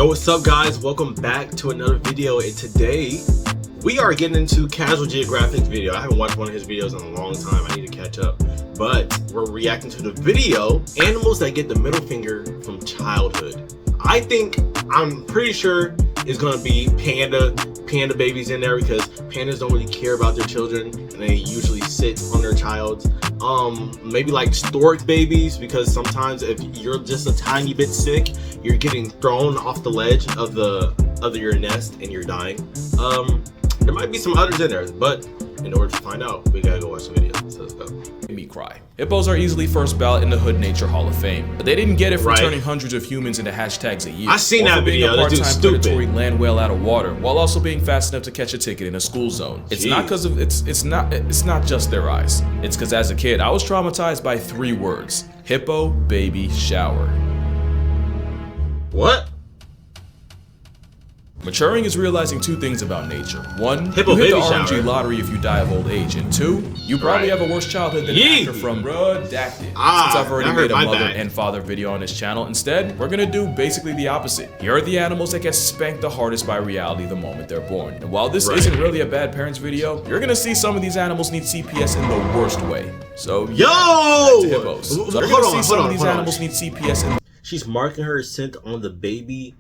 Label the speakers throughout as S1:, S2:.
S1: Yo, what's up guys? Welcome back to another video, and today we are getting into Casual Geographic's video. I haven't watched one of his videos in a long time. I need to catch up. But we're reacting to the video, Animals That Get the Middle Finger from Childhood. I'm pretty sure it's gonna be panda babies in there, because pandas don't really care about their children and they usually sit on their childs. Maybe like stork babies, because sometimes if you're just a tiny bit sick, you're getting thrown off the ledge of your nest and you're dying. There might be some others in there, but in order to find out, we gotta go watch the video. So let's go.
S2: Me cry. Hippos are easily first ballot in the Hood Nature Hall of Fame, but they didn't get it for turning hundreds of humans into hashtags a year.
S1: I seen that video.
S2: Being a part-time predatory land whale out of water, while also being fast enough to catch a ticket in a school zone. It's not because of it's not just their eyes. It's because as a kid, I was traumatized by 3 words: hippo, baby, shower.
S1: What?
S2: Maturing is realizing 2 things about nature. 1,
S1: hippo
S2: you hit the
S1: baby
S2: RNG
S1: shower
S2: lottery if you die of old age. And 2, you probably have a worse childhood than an actor from Redacted. Since I've already made a mother and father video on this channel, instead, we're gonna do basically the opposite. Here are the animals that get spanked the hardest by reality the moment they're born. And while this isn't really a bad parents video, you're gonna see some of these animals need CPS in the worst way. So
S1: yo,
S2: back to hippos. So you're gonna see some of these animals need CPS in.
S1: She's marking her scent on the baby.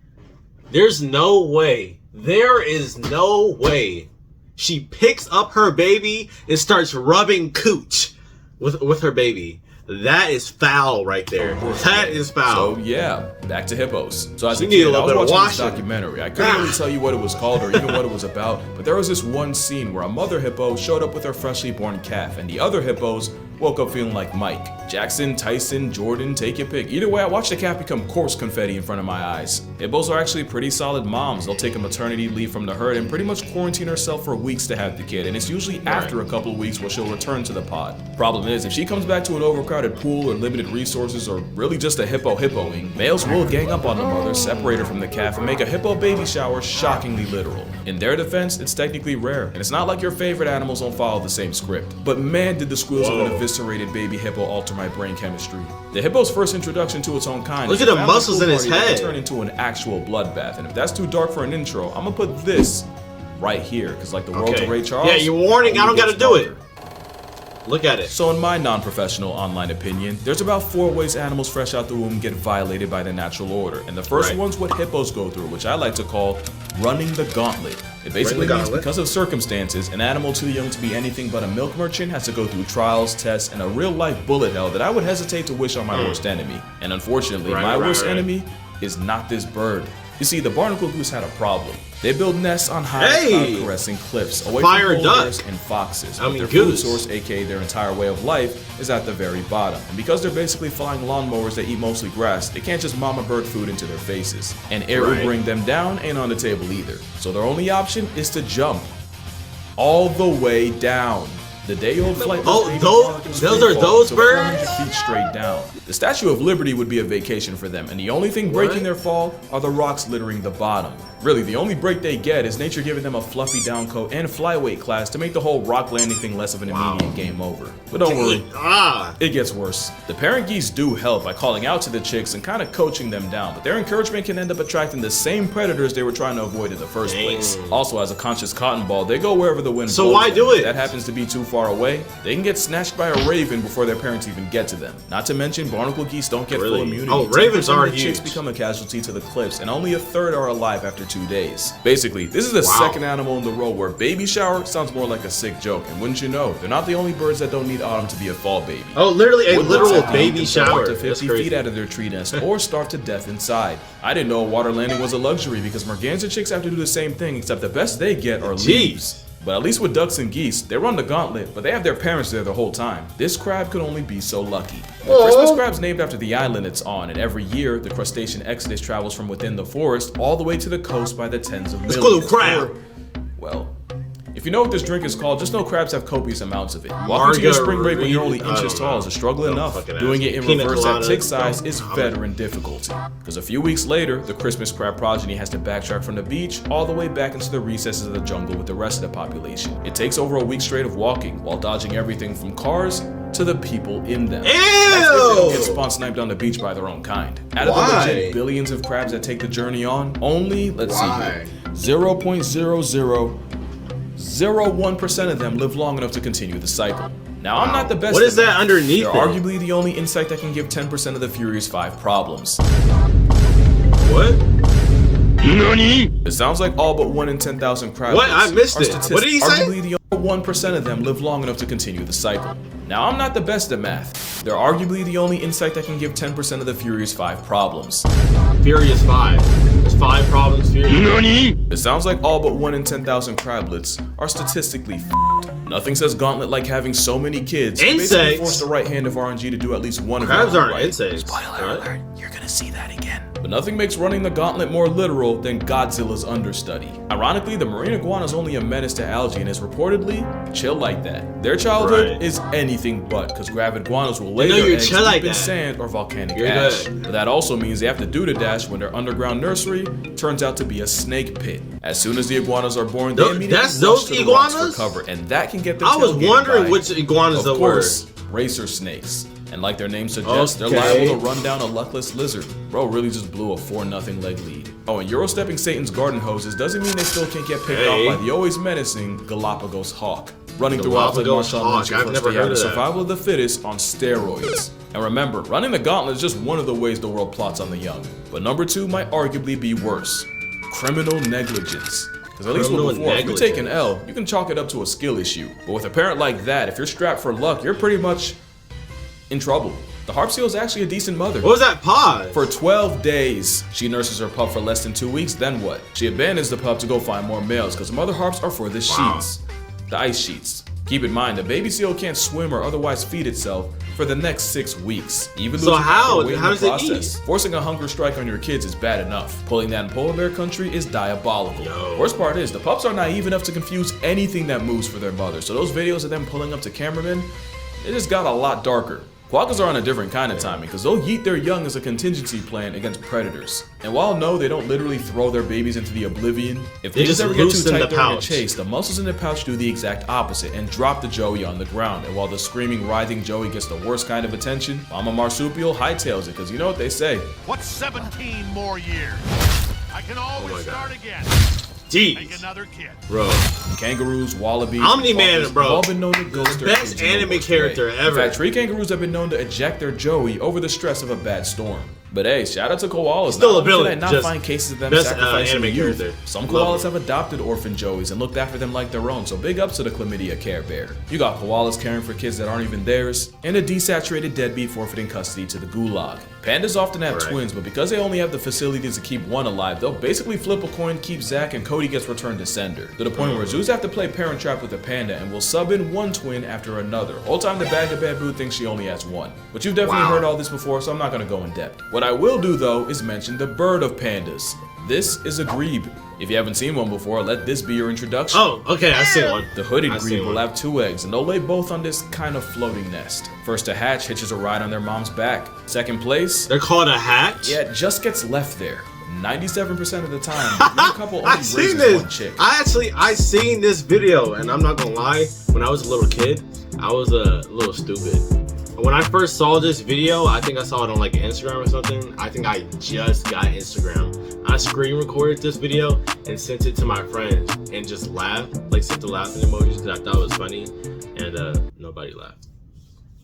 S1: There's no way. There is no way she picks up her baby and starts rubbing cooch with her baby. That is foul right there. That is foul.
S2: So yeah, back to hippos. So as a
S1: need
S2: kid,
S1: a
S2: I was watching this
S1: washing.
S2: documentary. I couldn't really tell you what it was called or even what it was about, but there was this one scene where a mother hippo showed up with her freshly born calf, and the other hippos woke up feeling like Mike. Jackson, Tyson, Jordan, take your pick. Either way, I watched the calf become coarse confetti in front of my eyes. Hippos are actually pretty solid moms. They'll take a maternity leave from the herd and pretty much quarantine herself for weeks to have the kid, and it's usually after a couple of weeks where she'll return to the pod. Problem is, if she comes back to an overcrowded pool or limited resources, or really just a hippoing, males will gang up on the mother, separate her from the calf, and make a hippo baby shower shockingly literal. In their defense, it's technically rare, and it's not like your favorite animals don't follow the same script. But man, did the squeals of an eviscerated baby hippo alter my brain chemistry. The hippo's first introduction to its own kind.
S1: Look at the muscles in his head.
S2: Turn into an actual bloodbath, and if that's too dark for an intro, I'm gonna put this right here, because like the world to Ray Charles.
S1: Yeah, you're warning. I don't gotta do it. Look at it.
S2: So in my non-professional online opinion, there's about 4 ways animals fresh out the womb get violated by the natural order. And the first one's what hippos go through, which I like to call running the gauntlet. It basically means because of circumstances, an animal too young to be anything but a milk merchant has to go through trials, tests, and a real-life bullet hell that I would hesitate to wish on my worst enemy. And unfortunately, my worst enemy is not this bird. You see, the barnacle goose had a problem. They build nests on high, cloud-caressing cliffs away from polar and foxes. But their food source, aka their entire way of life, is at the very bottom. And because they're basically flying lawnmowers that eat mostly grass, they can't just mama bird food into their faces. And air will bring them down ain't on the table either. So their only option is to jump all the way down. The day-old flight.
S1: Those are those birds?
S2: 400 feet straight down. The Statue of Liberty would be a vacation for them, and the only thing breaking their fall are the rocks littering the bottom. Really, the only break they get is nature giving them a fluffy down coat and flyweight class to make the whole rock landing thing less of an immediate game over. But don't worry, it gets worse. The parent geese do help by calling out to the chicks and kind of coaching them down, but their encouragement can end up attracting the same predators they were trying to avoid in the first place. Also, as a conscious cotton ball, they go wherever the wind blows.
S1: So why do it?
S2: If that happens to be too far away, they can get snatched by a raven before their parents even get to them. Not to mention, barnacle geese don't get full immunity.
S1: Oh, ravens are huge.
S2: Chicks become a casualty to the cliffs, and only a third are alive after 2 days. Basically, this is the second animal in the row where baby shower sounds more like a sick joke, and wouldn't you know, they're not the only birds that don't need autumn to be a fall baby.
S1: Oh, literally a literal baby shower.
S2: To 50 feet out of their tree nest or starve to death inside. I didn't know water landing was a luxury, because merganser chicks have to do the same thing, except the best they get are leaves. But at least with ducks and geese, they run the gauntlet, but they have their parents there the whole time. This crab could only be so lucky. The Christmas crab's named after the island it's on, and every year, the crustacean exodus travels from within the forest all the way to the coast by the tens of millions.
S1: Let's go, crab!
S2: Well, if you know what this drink is called, just know crabs have copious amounts of it. Walking to your spring break when you're only inches tall is a struggle enough. Doing it in reverse at tick size is veteran difficulty. Because a few weeks later, the Christmas crab progeny has to backtrack from the beach all the way back into the recesses of the jungle with the rest of the population. It takes over a week straight of walking, while dodging everything from cars to the people in them.
S1: Ew!
S2: That's if they don't get spawn sniped on the beach by their own kind. Out of the
S1: Why?
S2: legit billions of crabs that take the journey on, only, let's see
S1: Why?
S2: here, 0.0001% of them live long enough to continue the cycle. Now, I'm not the best.
S1: What is that underneath
S2: They're
S1: it?
S2: arguably the only insect that can give 10% of the Furious 5 problems.
S1: What?
S2: It sounds like all but 1 in 10,000 crablets.
S1: What? I missed
S2: are
S1: it. What did he say?
S2: Arguably the only 1% of them live long enough to continue the cycle. Now, I'm not the best at math. They're arguably the only insect that can give 10% of the Furious 5 problems.
S1: Furious 5. There's 5 problems, Furious.
S2: It sounds like all but 1 in 10,000 crablets are statistically f***ed. Nothing says Gauntlet like having so many kids.
S1: Insects?
S2: Basically force the right hand of RNG to do at least one of them.
S1: Crabs aren't
S2: right.
S1: insects.
S2: Spoiler alert, you're gonna see that again. But nothing makes running the Gauntlet more literal than Godzilla's understudy. Ironically, the marine iguana is only a menace to algae and is reportedly chill like that. Their childhood
S1: Right.
S2: is anything but, because gravid iguanas will lay
S1: know
S2: their
S1: you
S2: eggs
S1: chill
S2: deep
S1: like
S2: in
S1: that.
S2: sand or volcanic
S1: You're
S2: ash.
S1: good.
S2: But that also means they have to do the dash when their underground nursery turns out to be a snake pit. As soon as the iguanas are born, they immediately
S1: That's
S2: rush
S1: those
S2: to the rocks
S1: iguanas?
S2: for cover, and that can get their
S1: I was
S2: tailgated
S1: wondering
S2: by,
S1: which iguanas
S2: of
S1: that were.
S2: course, racer snakes. And like their name suggests, they're
S1: Okay.
S2: liable to run down a luckless lizard. Bro really just blew a 4-0 leg lead. Oh, and Eurostepping Satan's garden hoses doesn't mean they still can't get picked
S1: Hey.
S2: off by the always menacing Galapagos hawk. Running through Alpha
S1: Galapagos
S2: Marshall
S1: hawk,
S2: Lynch
S1: I've
S2: first
S1: never
S2: day
S1: heard
S2: out
S1: of that.
S2: survival of the fittest on steroids. And remember, running the gauntlet is just one of the ways the world plots on the young. But number 2 might arguably be worse. Criminal negligence. Because at least with
S1: Criminal
S2: before, if you take an
S1: negligence.
S2: L, you can chalk it up to a skill issue. But with a parent like that, if you're strapped for luck, you're pretty much in trouble. The harp seal is actually a decent mother.
S1: What was that pause?
S2: For 12 days, she nurses her pup for less than 2 weeks, then what? She abandons the pup to go find more males, because mother harps are for the sheets. The ice sheets. Keep in mind, a baby seal can't swim or otherwise feed itself for the next 6 weeks. Even
S1: So
S2: losing
S1: how?
S2: weight in
S1: How
S2: the
S1: does it
S2: process. Forcing a hunger strike on your kids is bad enough. Pulling that in polar bear country is diabolical.
S1: Yo.
S2: Worst part is, the pups are naive enough to confuse anything that moves for their mother, so those videos of them pulling up to cameramen, it just got a lot darker. Quokkas are on a different kind of timing, because they'll yeet their young as a contingency plan against predators. And while no, they don't literally throw their babies into the oblivion, if
S1: They
S2: things
S1: just
S2: ever get too
S1: loosen
S2: tight
S1: the
S2: during a
S1: pouch.
S2: chase, the muscles in the pouch do the exact opposite and drop the joey on the ground. And while the screaming, writhing joey gets the worst kind of attention, Mama Marsupial hightails it, because you know what they say.
S3: What's 17 more years? I can always
S1: my God.
S3: start again. Make
S1: Jeez.
S3: another kid.
S1: Bro.
S2: Kangaroos, wallabies,
S1: Omni-Man,
S2: quokkas
S1: bro.
S2: have all been known to ghost their
S1: Best
S2: kids in the
S1: anime
S2: worst
S1: character
S2: way.
S1: ever.
S2: In fact, tree kangaroos have been known to eject their joey over the stress of a bad storm. But hey, shout out to koalas.
S1: Still
S2: Not
S1: a
S2: only
S1: villain,
S2: did I not
S1: just
S2: find cases of them
S1: best,
S2: sacrificing
S1: anime
S2: youth.
S1: character.
S2: Some
S1: Love
S2: koalas
S1: him.
S2: have adopted orphan joeys and looked after them like their own, so big ups to the Chlamydia Care Bear. You got koalas caring for kids that aren't even theirs, and a desaturated deadbeat forfeiting custody to the gulag. Pandas often have
S1: Right.
S2: twins, but because they only have the facilities to keep one alive, they'll basically flip a coin, keep Zach, and Cody gets returned to sender. To the point where zoos have to play parent trap with a panda and will sub in one twin after another. Whole time the bag of bamboo thinks she only has one. But you've definitely
S1: Wow.
S2: heard all this before, so I'm not gonna go in depth. What I will do though is mention the bird of pandas. This is a grebe. If you haven't seen one before, let this be your introduction.
S1: Oh, okay, I see one.
S2: The hooded
S1: I see
S2: grebe will
S1: one.
S2: have 2 eggs, and they'll lay both on this kind of floating nest. First to hatch hitches a ride on their mom's back. Second place,
S1: They're called a hatch?
S2: yeah, it just gets left there. 97% of the time, the grebe couple only
S1: I
S2: raises
S1: seen this.
S2: one chick.
S1: I seen this video, and I'm not gonna lie. When I was a little kid, I was a little stupid. When I first saw this video, I think I saw it on like Instagram or something. I think I just got Instagram. I screen recorded this video and sent it to my friends and just laughed, like sent the laughing emojis because I thought it was funny, and nobody laughed.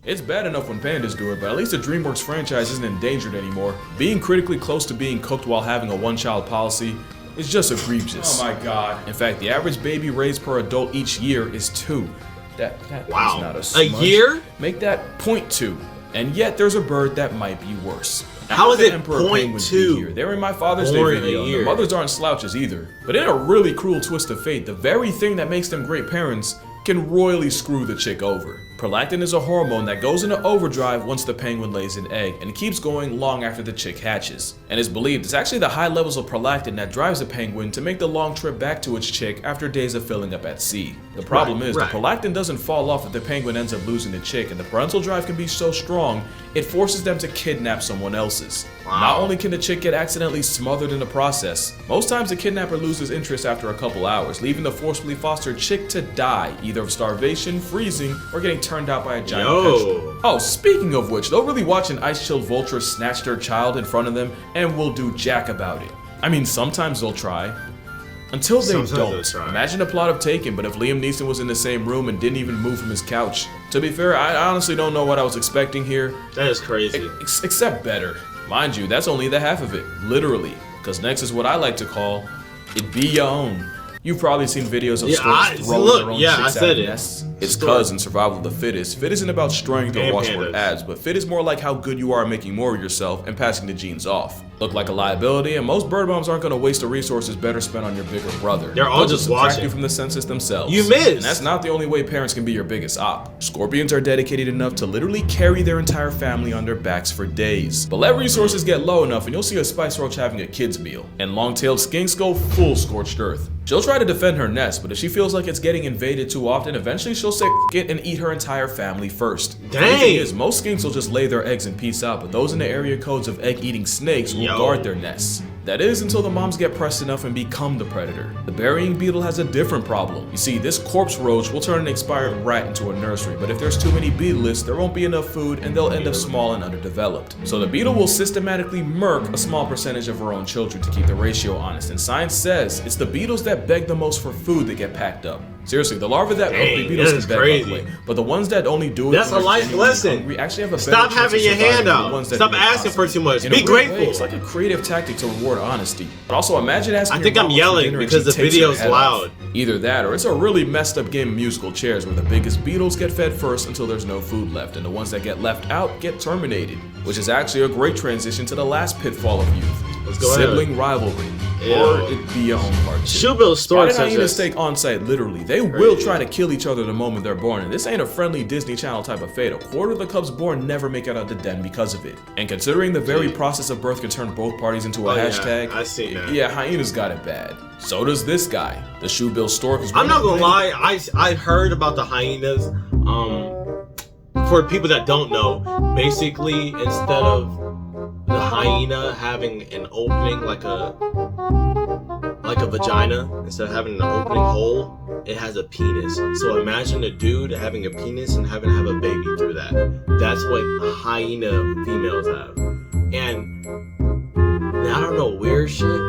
S2: It's bad enough when pandas do it, but at least the DreamWorks franchise isn't endangered anymore. Being critically close to being cooked while having a one-child policy is just egregious.
S4: Oh my god.
S2: In fact, the average baby raised per adult each year is 2. That
S1: Wow.
S2: is not a
S1: A
S2: smudge.
S1: year?
S2: Make that 0.2. And yet there's a bird that might be worse.
S1: How is
S2: The
S1: it
S2: emperor
S1: 0.2?
S2: penguins be here. They were in my Father's Day
S1: Born in a
S2: video. and
S1: year.
S2: The mothers aren't slouches either. But in a really cruel twist of fate, the very thing that makes them great parents can royally screw the chick over. Prolactin is a hormone that goes into overdrive once the penguin lays an egg and keeps going long after the chick hatches. And it's believed it's actually the high levels of prolactin that drives the penguin to make the long trip back to its chick after days of filling up at sea. The problem is
S1: right.
S2: the prolactin doesn't fall off if the penguin ends up losing the chick, and the parental drive can be so strong it forces them to kidnap someone else's.
S1: Wow.
S2: Not only can the chick get accidentally smothered in the process, most times the kidnapper loses interest after a couple hours, leaving the forcibly fostered chick to die, either of starvation, freezing, or getting turned out by a giant petrel. Oh, speaking of which, they'll really watch an ice-chilled vulture snatch their child in front of them and will do jack about it. I mean, sometimes they'll try. Until they don't. Imagine the plot of Taken, but if Liam Neeson was in the same room and didn't even move from his couch. To be fair, I honestly don't know what I was expecting here.
S1: That is crazy.
S2: Except better. Mind you, that's only the half of it. Literally. Because next is what I like to call, it be your own. You've probably seen videos of storks throwing their own chicks out of nests. It's cousin, survival of the fittest. Fit isn't about strength or washboard abs, but fit is more like how good you are at making more of yourself and passing the genes off. Look like a liability, and most bird moms aren't going to waste the resources better spent on your bigger brother.
S1: They're all just watching
S2: you from the census themselves.
S1: You missed!
S2: And that's not the only way parents can be your biggest op. Scorpions are dedicated enough to literally carry their entire family on their backs for days. But let resources get low enough and you'll see a spice roach having a kid's meal. And long-tailed skinks go full scorched earth. She'll try to defend her nest, but if she feels like it's getting invaded too often, eventually she'll say F it and eat her entire family first.
S1: Dang!
S2: The thing is, most skinks will just lay their eggs and peace out, but those in the area codes of egg-eating snakes will guard their nests. That is, until the moms get pressed enough and become the predator. The burying beetle has a different problem. You see, this corpse roach will turn an expired rat into a nursery, but if there's too many beetleists, there won't be enough food and they'll end up small and underdeveloped. So the beetle will systematically murk a small percentage of her own children to keep the ratio honest, and science says it's the beetles that beg the most for food that get packed up. Seriously, the larvae that the beetles can beg, by the way, but the ones that only do it
S1: that's a life lesson.
S2: We actually have a
S1: stop having your hand out. Stop asking for too much. Be grateful.
S2: It's like a creative tactic to reward honesty. But also imagine asking
S1: I think I'm yelling because the video's loud.
S2: Either that or it's a really messed up game of musical chairs where the biggest beetles get fed first until there's no food left, and the ones that get left out get terminated. Which is actually a great transition to the last pitfall of youth.
S1: Let's go
S2: Sibling
S1: ahead.
S2: Rivalry.
S1: Ew.
S2: Or it be your own part.
S1: Shoebill story
S2: Spotted hyenas stake on site, literally. They will try to kill each other the moment they're born, and this ain't a friendly Disney Channel type of fate. A quarter of the cubs born never make it out of the den because of it. And considering the very process of birth can turn both parties into a hashtag,
S1: I see that.
S2: Yeah, hyenas got it bad. So does this guy. The shoebill stork is
S1: I'm not gonna lie, I heard about the hyenas. For people that don't know, basically instead of the hyena having an opening like a vagina, instead of having an opening hole, it has a penis. So imagine a dude having a penis and having to have a baby through that. That's what hyena females have. And I don't know, weird shit.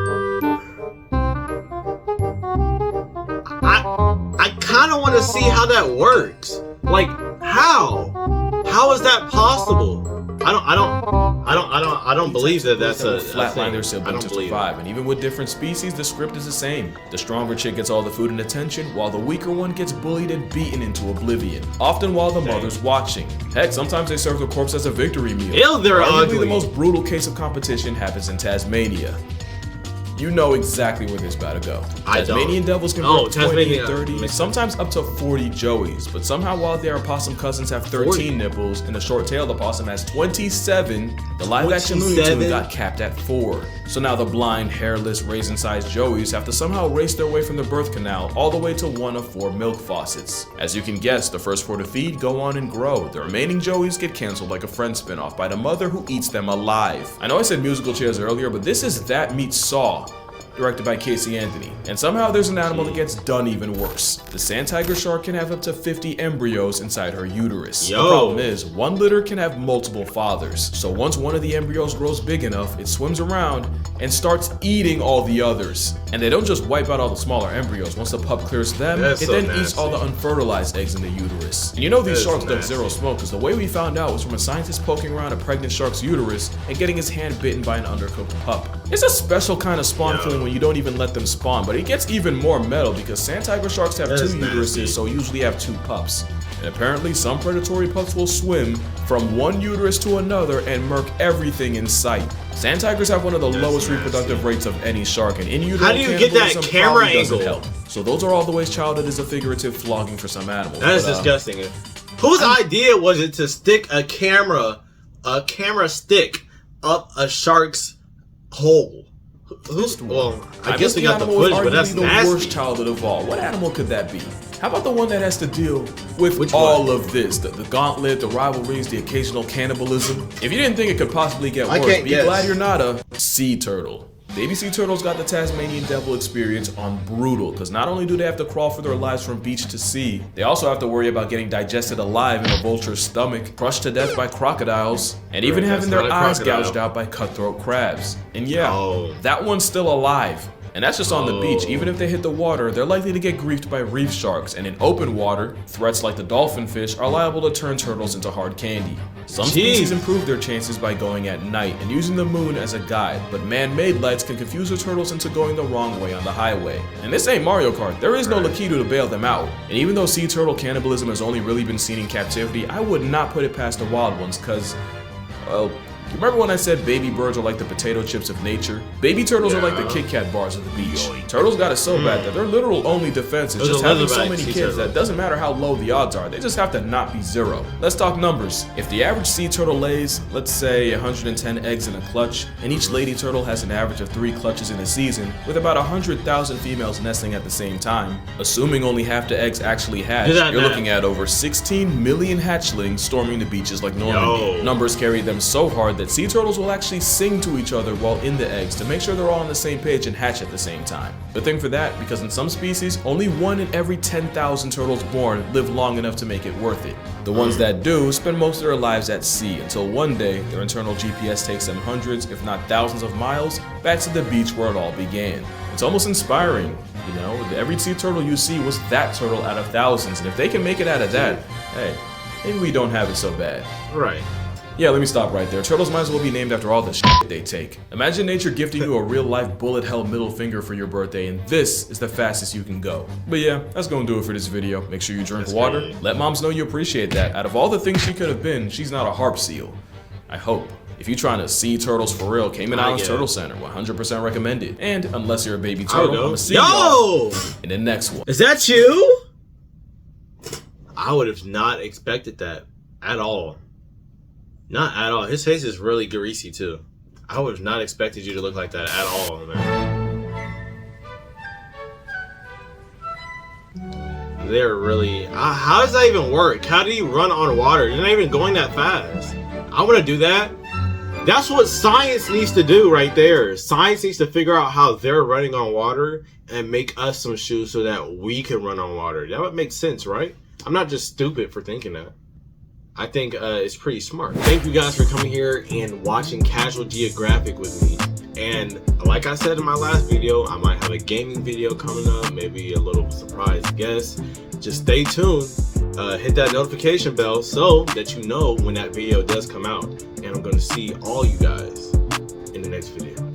S1: I kind of want to see how that works. Like, how? How is that possible? I don't believe that that's a
S2: flatline their
S1: I
S2: siblings
S1: don't
S2: to
S1: believe
S2: survive. And even with different species, the script is the same. The stronger chick gets all the food and attention, while the weaker one gets bullied and beaten into oblivion. Often while the mother's watching. Heck, sometimes they serve the corpse as a victory meal.
S1: Ew, they're ugly.
S2: The most brutal case of competition happens in Tasmania. You know exactly where this is about to go. Tasmanian devils can birth 20, 30, sometimes up to 40 joeys, but somehow while their opossum cousins have 13 nipples and the short-tailed opossum has 27, the live-action Looney Tunes got capped at 4. So now the blind, hairless, raisin-sized joeys have to somehow race their way from the birth canal all the way to one of 4 milk faucets. As you can guess, the first 4 to feed go on and grow. The remaining joeys get canceled like a Friends spinoff by the mother who eats them alive. I know I said musical chairs earlier, but this is That Meets Saw, directed by Casey Anthony. And somehow there's an animal that gets done even worse. The sand tiger shark can have up to 50 embryos inside her uterus. The problem is, one litter can have multiple fathers. So once one of the embryos grows big enough, it swims around and starts eating all the others. And they don't just wipe out all the smaller embryos. Once the pup clears them, it then eats all the unfertilized eggs in the uterus. And you know these sharks dump zero smoke, because the way we found out was from a scientist poking around a pregnant shark's uterus and getting his hand bitten by an undercooked pup. It's a special kind of spawn feeling when you don't even let them spawn, but it gets even more metal because sand tiger sharks have 2 uteruses, so usually have 2 pups. And apparently some predatory pups will swim from one uterus to another and murk everything in sight. Sand tigers have one of the lowest reproductive rates of any shark, and in utero
S1: how do you get that camera angle?
S2: Help. So those are all the ways childhood is a figurative flogging for some animals.
S1: That is disgusting. Whose idea was it to stick a camera stick up a shark's hole? Well, I guess we got the footage, but that's
S2: the worst childhood of all. What animal could that be? How about the one that has to deal with all of this? The gauntlet, the rivalries, the occasional cannibalism. If you didn't think it could possibly get worse, be glad you're not a sea turtle. baby sea turtles got the Tasmanian devil experience on brutal, because not only do they have to crawl for their lives from beach to sea, they also have to worry about getting digested alive in a vulture's stomach, crushed to death by crocodiles, and even having their eyes gouged out by cutthroat crabs. And yeah, that one's still alive. And that's just on the beach. Even if they hit the water, they're likely to get griefed by reef sharks, and in open water, threats like the dolphin fish are liable to turn turtles into hard candy. Some species improve their chances by going at night and using the moon as a guide, but man-made lights can confuse the turtles into going the wrong way on the highway. And this ain't Mario Kart, there is no Lakitu to bail them out. And even though sea turtle cannibalism has only really been seen in captivity, I would not put it past the wild ones, cause, well, you remember when I said baby birds are like the potato chips of nature? Baby turtles are like the Kit Kat bars of the beach. Turtles got it so bad that their literal only defense is just having so many kids that doesn't matter how low the odds are, they just have to not be zero. Let's talk numbers. If the average sea turtle lays, let's say 110 eggs in a clutch, and each lady turtle has an average of 3 clutches in a season, with about 100,000 females nesting at the same time, assuming only half the eggs actually hatch, you're looking at over 16 million hatchlings storming the beaches like Normandy. Numbers carry them so hard that sea turtles will actually sing to each other while in the eggs to make sure they're all on the same page and hatch at the same time. Good thing for that, because in some species, only 1 in every 10,000 turtles born live long enough to make it worth it. The ones that do spend most of their lives at sea until one day their internal GPS takes them hundreds, if not thousands of miles back to the beach where it all began. It's almost inspiring, you know, every sea turtle you see was that turtle out of thousands, and if they can make it out of that, hey, maybe we don't have it so bad.
S1: Right.
S2: Yeah, let me stop right there. Turtles might as well be named after all the shit they take. Imagine nature gifting you a real-life bullet-held middle finger for your birthday, and this is the fastest you can go. But yeah, that's gonna do it for this video. Make sure you drink water. Let moms know you appreciate that. Out of all the things she could have been, she's not a harp seal. I hope. If you're trying to see turtles for real, Cayman Islands Turtle Center, 100% recommended. And unless you're a baby turtle, I'm gonna see you in the next one.
S1: Is that you? I would have not expected that at all. Not at all. His face is really greasy too. I would have not expected you to look like that at all, man. They're really... how does that even work? How do you run on water? You're not even going that fast. I want to do that. That's what science needs to do right there. Science needs to figure out how they're running on water and make us some shoes so that we can run on water. That would make sense, right? I'm not just stupid for thinking that. I think it's pretty smart. Thank you guys for coming here and watching Casual Geographic with me. And like I said in my last video, I might have a gaming video coming up, maybe a little surprise guest. Just stay tuned. Hit that notification bell so that you know when that video does come out. And I'm going to see all you guys in the next video.